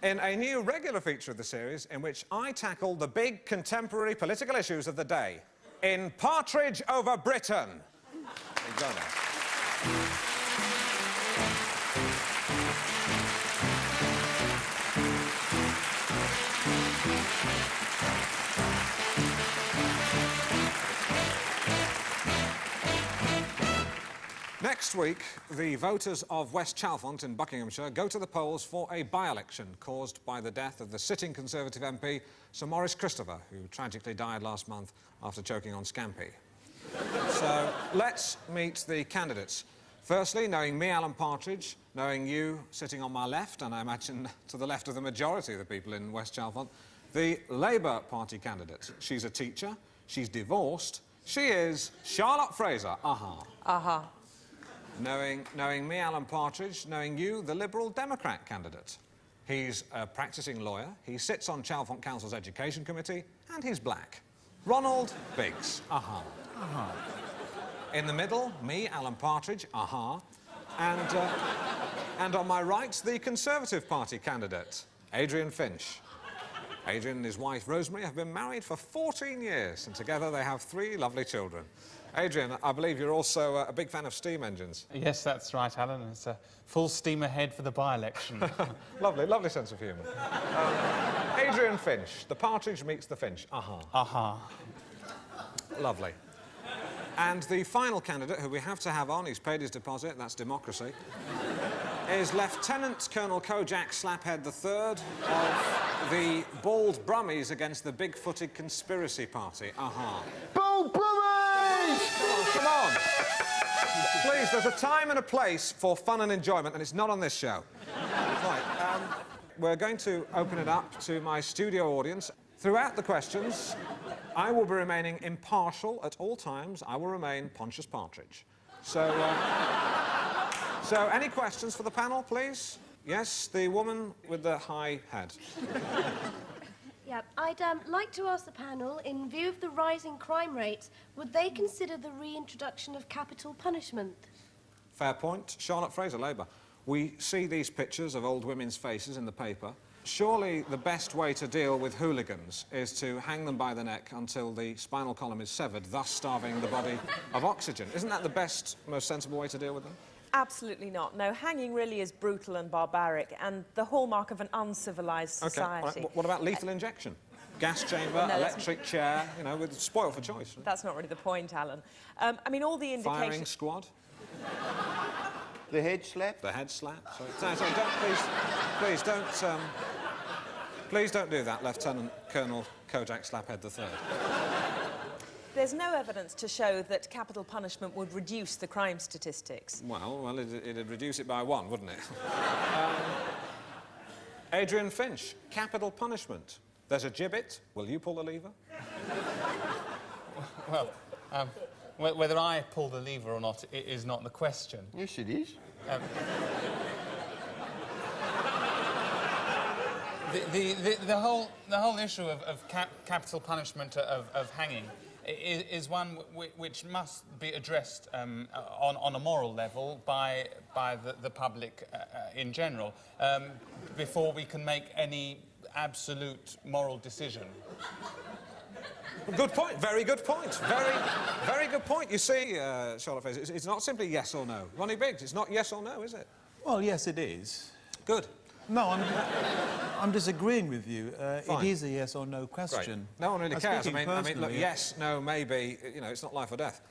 in a new regular feature of the series in which I tackle the big contemporary political issues of the day. In Partridge over Britain. Next week, the voters of West Chalfont in Buckinghamshire go to the polls for a by-election caused by the death of the sitting Conservative MP, Sir Maurice Christopher, who tragically died last month after choking on scampi. So, let's meet the candidates. Firstly, knowing me, Alan Partridge, knowing you sitting on my left, and I imagine to the left of the majority of the people in West Chalfont, the Labour Party candidate. She's a teacher, she's divorced, she is Charlotte Fraser. Knowing me, Alan Partridge, knowing you, the Liberal Democrat candidate. He's a practising lawyer, he sits on Chalfont Council's Education Committee, and he's black. Ronald Biggs. In the middle, me, Alan Partridge, and on my right, the Conservative Party candidate, Adrian Finch. Adrian and his wife, Rosemary, have been married for 14 years, and together they have 3 lovely children. Adrian, I believe you're also a big fan of steam engines. Yes, that's right, Alan. It's a full steam ahead for the by-election. Lovely, lovely sense of humour. Adrian Finch. The Partridge meets the Finch. Lovely. And the final candidate, who we have to have on, he's paid his deposit, that's democracy, is Lieutenant Colonel Kojak Slaphead III of the Bald Brummies against the Big-Footed Conspiracy Party. Bald Brummies! Come on. Please, there's a time and a place for fun and enjoyment, and it's not on this show. Right, we're going to open it up to my studio audience. Throughout the questions, I will be remaining impartial at all times. I will remain Pontius Partridge. So any questions for the panel, please? Yes, the woman with the high head. Yeah, I'd like to ask the panel, in view of the rising crime rates, would they consider the reintroduction of capital punishment? Fair point. Charlotte Fraser, Labour. We see these pictures of old women's faces in the paper. Surely the best way to deal with hooligans is to hang them by the neck until the spinal column is severed, thus starving the body of oxygen. Isn't that the best, most sensible way to deal with them? Absolutely not. No, hanging really is brutal and barbaric and the hallmark of an uncivilised society. OK, right. What about lethal injection? Gas chamber, no, electric chair, you know, with spoil for choice. That's not really the point, Alan. I mean, all the indications... Firing squad? The head slap? The head slap? Sorry, please don't do that, Lieutenant Colonel Kojak Slaphead III. There's no evidence to show that capital punishment would reduce the crime statistics. Well, it'd reduce it by 1, wouldn't it? Adrian Finch, capital punishment. There's a gibbet. Will you pull the lever? Well, whether I pull the lever or not is not the question. Yes, it is. The whole issue of capital punishment of hanging is one which must be addressed on a moral level by the public in general before we can make any absolute moral decision. Good point. Very good point. Very good point. You see, Charlotte Fraser, it's not simply yes or no. Ronnie Biggs, it's not yes or no, is it? Well, yes, it is. Good. No, I'm disagreeing with you. It is a yes or no question. Great. No one really cares. I mean, look, personally, yes, no, maybe, you know, it's not life or death.